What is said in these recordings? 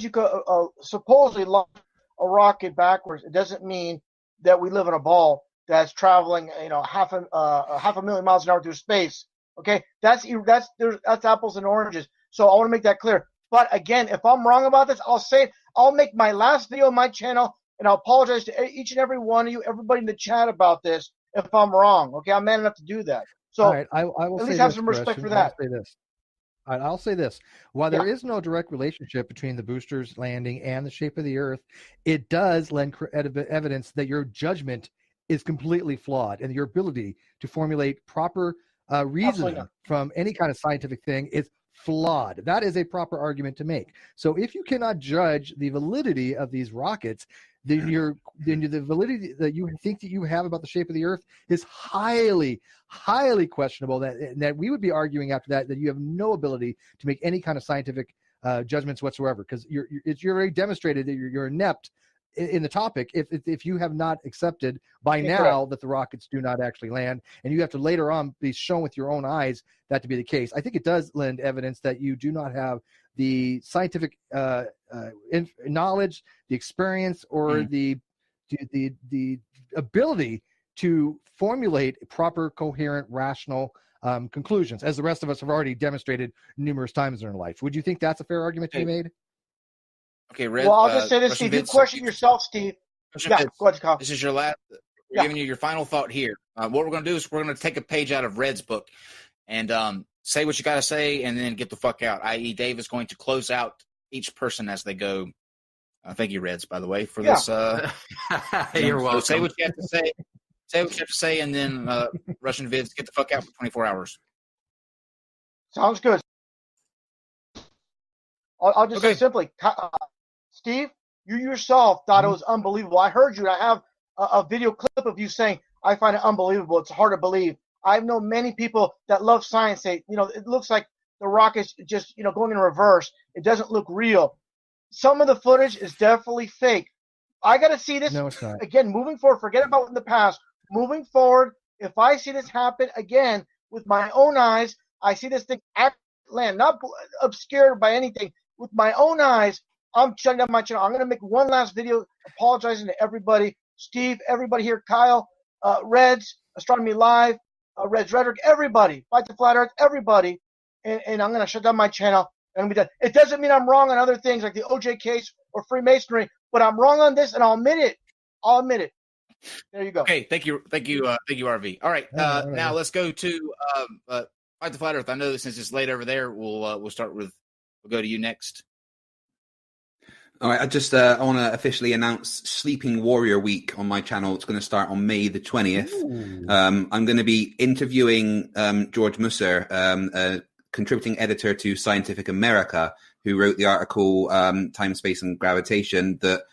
you could supposedly launch a rocket backwards, it doesn't mean that we live in a ball that's traveling, half a million miles an hour through space. Okay, that's apples and oranges. So I want to make that clear. But again, if I'm wrong about this, I'll say it. I'll make my last video on my channel, and I'll apologize to each and every one of you, everybody in the chat about this if I'm wrong. Okay, I'm man enough to do that. So all right, I will at say least have this, some respect Christian. for that. I'll say this. All right, I'll say this. While there is no direct relationship between the boosters landing and the shape of the Earth, it does lend evidence that your judgment is completely flawed, and your ability to formulate proper reasoning from any kind of scientific thing is flawed. That is a proper argument to make. So if you cannot judge the validity of these rockets, then the validity that you think that you have about the shape of the Earth is highly, highly questionable. That we would be arguing after that you have no ability to make any kind of scientific judgments whatsoever, because you're already demonstrated that you're inept in the topic if you have not accepted by now that the rockets do not actually land, and you have to later on be shown with your own eyes that to be the case. I think it does lend evidence that you do not have the scientific knowledge, the experience, or the ability to formulate proper, coherent, rational conclusions, as the rest of us have already demonstrated numerous times in our life. Would you think that's a fair argument to be made? Okay, Red. Well, I'll just say this, Steve. You question yourself, Steve. Yeah, go ahead, Kyle. This is your last. We're giving you your final thought here. What we're going to do is we're going to take a page out of Red's book and say what you got to say and then get the fuck out, i.e. Dave is going to close out each person as they go. Thank you, Reds, by the way, for this. You're welcome. So say what you have to say. Say what you have to say, and then Russian Vids, get the fuck out for 24 hours. Sounds good. I'll just say simply, Steve, you yourself thought it was unbelievable. I heard you. I have a video clip of you saying, I find it unbelievable. It's hard to believe. I've known many people that love science say, it looks like the rocket's just, going in reverse. It doesn't look real. Some of the footage is definitely fake. I got to see this again, moving forward. Forget about in the past. Moving forward, if I see this happen again with my own eyes, I see this thing land, not obscured by anything. With my own eyes, I'm shutting down my channel. I'm going to make one last video apologizing to everybody. Steve, everybody here, Kyle, Reds, Astronomy Live, Reds Rhetoric, everybody, Fight the Flat Earth, everybody. And I'm going to shut down my channel and I'm going to be done. It doesn't mean I'm wrong on other things like the OJ case or Freemasonry, but I'm wrong on this and I'll admit it. I'll admit it. There you go. Okay, thank you, RV. All right, now let's go to Fight the Flat Earth. I know since it's late over there, we'll go to you next. All right, I want to officially announce Sleeping Warrior Week on my channel. It's going to start on May the 20th. I'm going to be interviewing George Musser, a contributing editor to Scientific America, who wrote the article Time, Space, and Gravitation that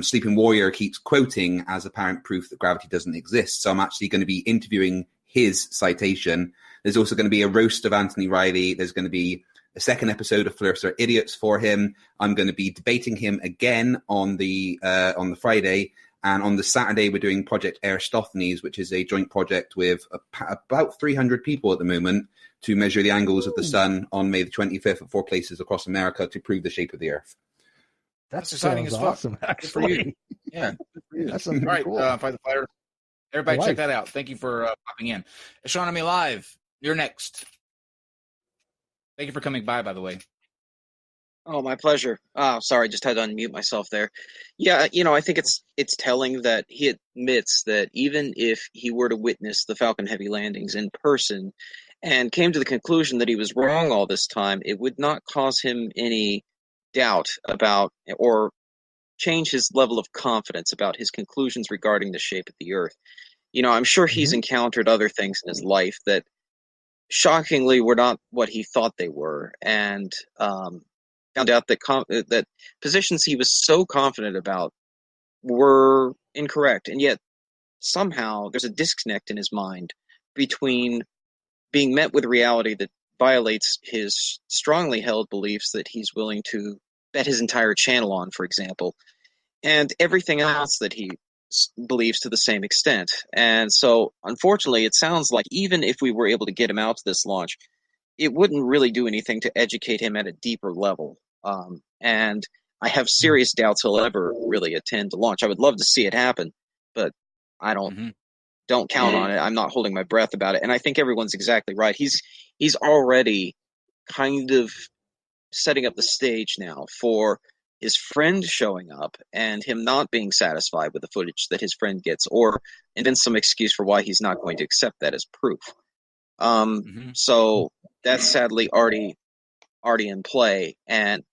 Sleeping Warrior keeps quoting as apparent proof that gravity doesn't exist. So I'm actually going to be interviewing his citation. There's also going to be a roast of Anthony Riley. There's going to be a second episode of Flirts Are Idiots for him. I'm going to be debating him again on the Friday. And on the Saturday, we're doing Project Aristophanes, which is a joint project with about 300 people at the moment to measure the angles of the sun on May the 25th at 4 places across America to prove the shape of the Earth. That's exciting as fuck. Awesome, actually. Yeah. That's all right, cool. Fight the Fire. Everybody check that out. Thank you for popping in. Astronomy Live, you're next. Thank you for coming by the way. Oh, my pleasure. Sorry, just had to unmute myself there. Yeah, I think it's telling that he admits that even if he were to witness the Falcon Heavy landings in person and came to the conclusion that he was wrong all this time, it would not cause him any doubt about or change his level of confidence about his conclusions regarding the shape of the Earth. I'm sure he's encountered other things in his life that shockingly were not what he thought they were, and found out that positions he was so confident about were incorrect, and yet somehow there's a disconnect in his mind between being met with reality that violates his strongly held beliefs that he's willing to bet his entire channel on, for example, and everything else that he believes to the same extent. And so, unfortunately, it sounds like even if we were able to get him out to this launch, it wouldn't really do anything to educate him at a deeper level. And I have serious doubts he'll ever really attend the launch. I would love to see it happen, but I don't count on it. I'm not holding my breath about it. And I think everyone's exactly right. He's already kind of setting up the stage now for his friend showing up and him not being satisfied with the footage that his friend gets, and then some excuse for why he's not going to accept that as proof. So that's sadly already in play, and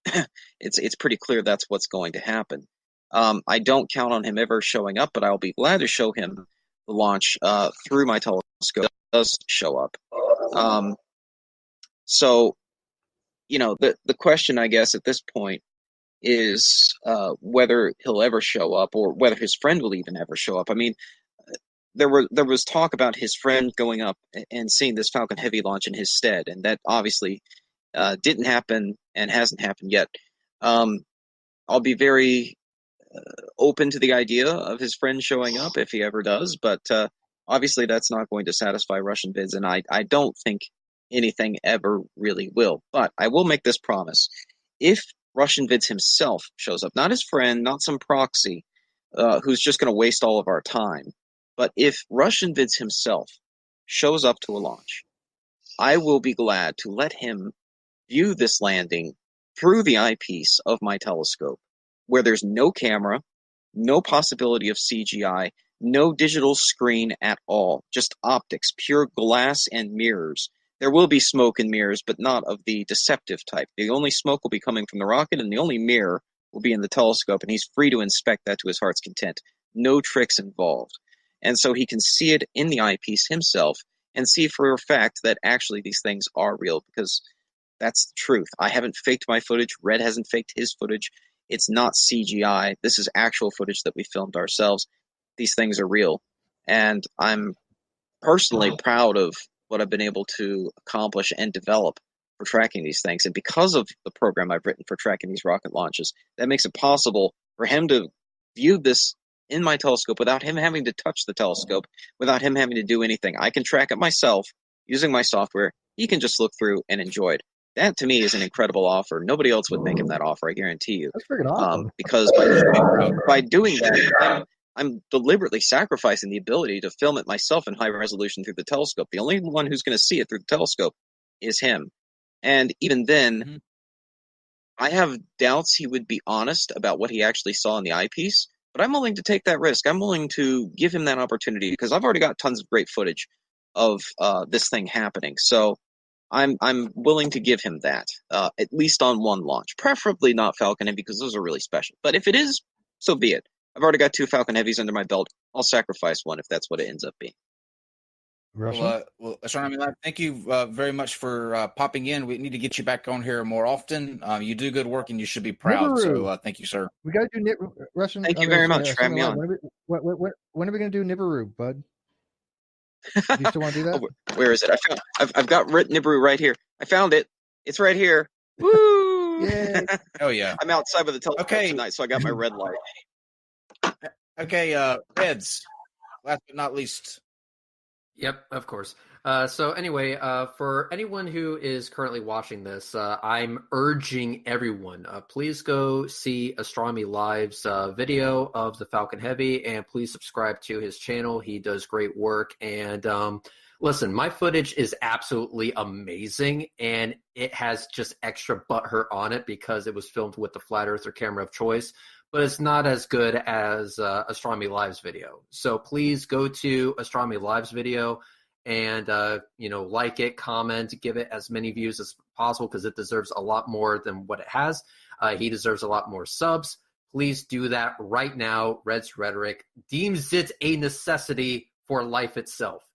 it's pretty clear that's what's going to happen. I don't count on him ever showing up, but I'll be glad to show him the launch through my telescope. It does show up. So, the question, I guess, at this point is whether he'll ever show up, or whether his friend will even ever show up. I mean, there was talk about his friend going up and seeing this Falcon Heavy launch in his stead, and that obviously didn't happen and hasn't happened yet. I'll be very open to the idea of his friend showing up if he ever does, but obviously that's not going to satisfy Russian vids, and I don't think anything ever really will. But I will make this promise. If Russian vids himself shows up, not his friend, not some proxy who's just going to waste all of our time, but if Russian vids himself shows up to a launch, I will be glad to let him view this landing through the eyepiece of my telescope, where there's no camera, no possibility of CGI, no digital screen at all, just optics, pure glass and mirrors. There will be smoke and mirrors, but not of the deceptive type. The only smoke will be coming from the rocket, and the only mirror will be in the telescope, and he's free to inspect that to his heart's content. No tricks involved. And so he can see it in the eyepiece himself and see for a fact that actually these things are real, because that's the truth. I haven't faked my footage. Red hasn't faked his footage. It's not CGI. This is actual footage that we filmed ourselves. These things are real. And I'm personally proud of what I've been able to accomplish and develop for tracking these things. And because of the program I've written for tracking these rocket launches, that makes it possible for him to view this in my telescope without him having to touch the telescope, without him having to do anything. I can track it myself using my software. He can just look through and enjoy it. That, to me, is an incredible offer. Nobody else would make him that offer, I guarantee you. That's freaking awesome. Because by doing that, I'm deliberately sacrificing the ability to film it myself in high resolution through the telescope. The only one who's going to see it through the telescope is him. And even then, I have doubts he would be honest about what he actually saw in the eyepiece, but I'm willing to take that risk. I'm willing to give him that opportunity, because I've already got tons of great footage of this thing happening. So I'm willing to give him that, at least on one launch. Preferably not Falcon Heavy, because those are really special. But if it is, so be it. I've already got 2 Falcon Heavies under my belt. I'll sacrifice one if that's what it ends up being. Well, Astronomy Lab, thank you very much for popping in. We need to get you back on here more often. You do good work, and you should be proud. Nibiru. So thank you, sir. We got to do Russian. Thank you very much for having me on. When are we going to do Nibiru, bud? Do you still want to do that? Where is it? I've got Nibiru right here. I found it. It's right here. Woo! Yay. Oh yeah. I'm outside with the telescope tonight, so I got my red light. Okay, Reds. Last but not least. Yep, of course. So anyway, for anyone who is currently watching this, I'm urging everyone, please go see Astronomy Live's video of the Falcon Heavy, and please subscribe to his channel. He does great work. And listen, my footage is absolutely amazing, and it has just extra butthurt on it because it was filmed with the Flat Earther camera of choice. But it's not as good as Astronomy Live's video. So please go to Astronomy Live's video and, like it, comment, give it as many views as possible, because it deserves a lot more than what it has. He deserves a lot more subs. Please do that right now. Red's Rhetoric deems it a necessity for life itself.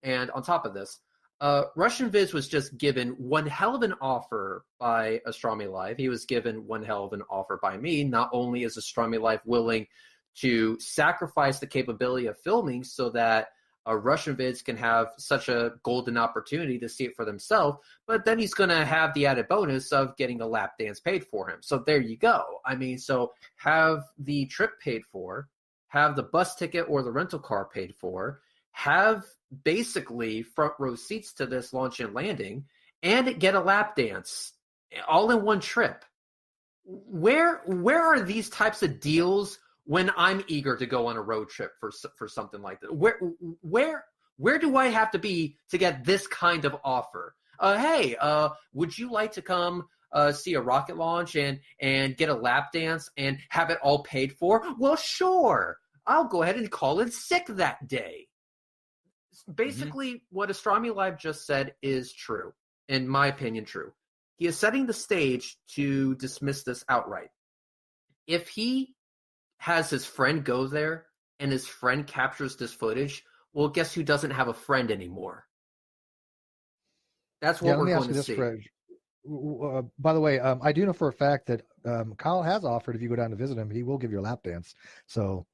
And on top of this, Russian Viz was just given one hell of an offer by Astronomy Live. He was given one hell of an offer by me. Not only is Astronomy Live willing to sacrifice the capability of filming so that Russian Vids can have such a golden opportunity to see it for themselves, but then he's going to have the added bonus of getting a lap dance paid for him. So there you go. I mean, so have the trip paid for, have the bus ticket or the rental car paid for, have basically front row seats to this launch and landing, and get a lap dance all in one trip. where are these types of deals when I'm eager to go on a road trip for something like that? Where do I have to be to get this kind of offer? Hey, would you like to come see a rocket launch and get a lap dance and have it all paid for? Well, sure. I'll go ahead and call in sick that day. Basically, what Astronomy Live just said is true. In my opinion, true. He is setting the stage to dismiss this outright. If he has his friend go there and his friend captures this footage, well, guess who doesn't have a friend anymore? That's what we're going to see. By the way, I do know for a fact that Kyle has offered, if you go down to visit him, he will give you a lap dance. So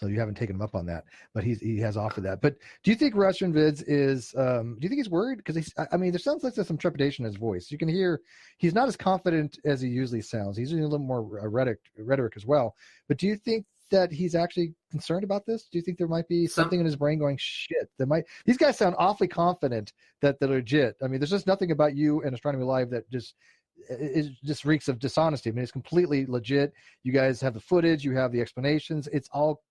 you haven't taken him up on that, but he has offered that. But do you think Russian Vids is? Do you think he's worried? Because there sounds like there's some trepidation in his voice. You can hear he's not as confident as he usually sounds. He's using a little more rhetoric as well. But do you think that he's actually concerned about this? Do you think there might be something in his brain going, shit, these guys sound awfully confident that they're legit. I mean, there's just nothing about you and Astronomy Live that just reeks of dishonesty. I mean, it's completely legit. You guys have the footage, you have the explanations. It's all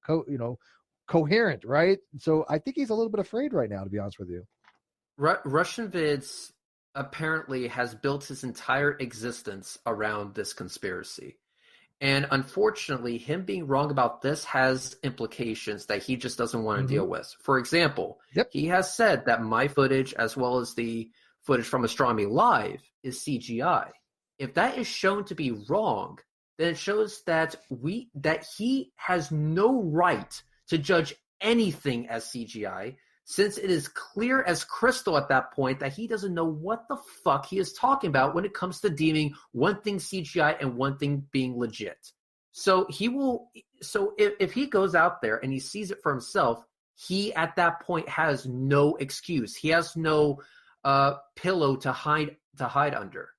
coherent, right? So I think he's a little bit afraid right now, to be honest with you. Russian Vids apparently has built his entire existence around this conspiracy. And unfortunately, him being wrong about this has implications that he just doesn't want to deal with. For example, he has said that my footage, as well as the footage from Astronomy Live, is CGI. If that is shown to be wrong, then it shows that he has no right to judge anything as CGI, since it is clear as crystal at that point that he doesn't know what the fuck he is talking about when it comes to deeming one thing CGI and one thing being legit. So if he goes out there and he sees it for himself, he at that point has no excuse. He has no pillow to hide under.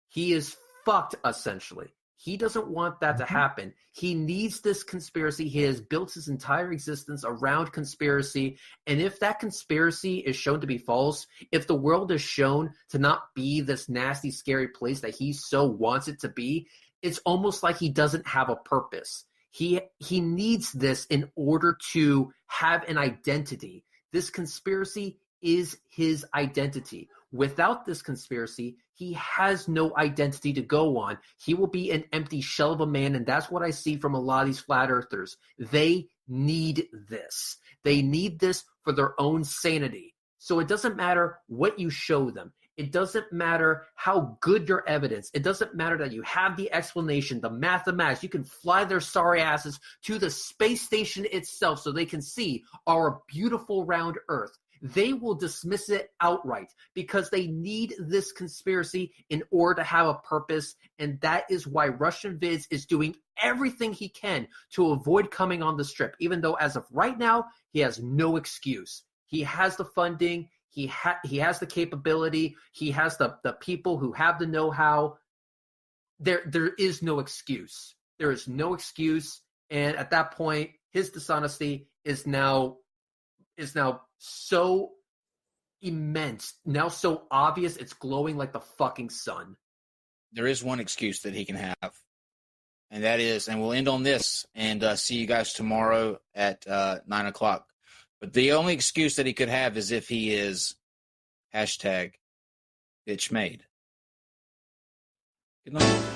He is fucked, essentially. He doesn't want that to happen. He needs this conspiracy. He has built his entire existence around conspiracy. And if that conspiracy is shown to be false, if the world is shown to not be this nasty, scary place that he so wants it to be, it's almost like he doesn't have a purpose. He needs this in order to have an identity. This conspiracy is his identity. Without this conspiracy, he has no identity to go on. He will be an empty shell of a man, and that's what I see from a lot of these flat earthers. They need this. They need this for their own sanity. So it doesn't matter what you show them. It doesn't matter how good your evidence. It doesn't matter that you have the explanation, the mathematics. You can fly their sorry asses to the space station itself so they can see our beautiful round Earth. They will dismiss it outright because they need this conspiracy in order to have a purpose, and that is why Russian Vids is doing everything he can to avoid coming on the strip, even though as of right now, he has no excuse. He has the funding, he has the capability, he has the people who have the know-how. There is no excuse. There is no excuse, and at that point, his dishonesty is now so immense, now so obvious, it's glowing like the fucking sun. There is one excuse that he can have, and that is, and we'll end on this, and see you guys tomorrow at 9 o'clock. But the only excuse that he could have is if he is #bitchmade. Good night.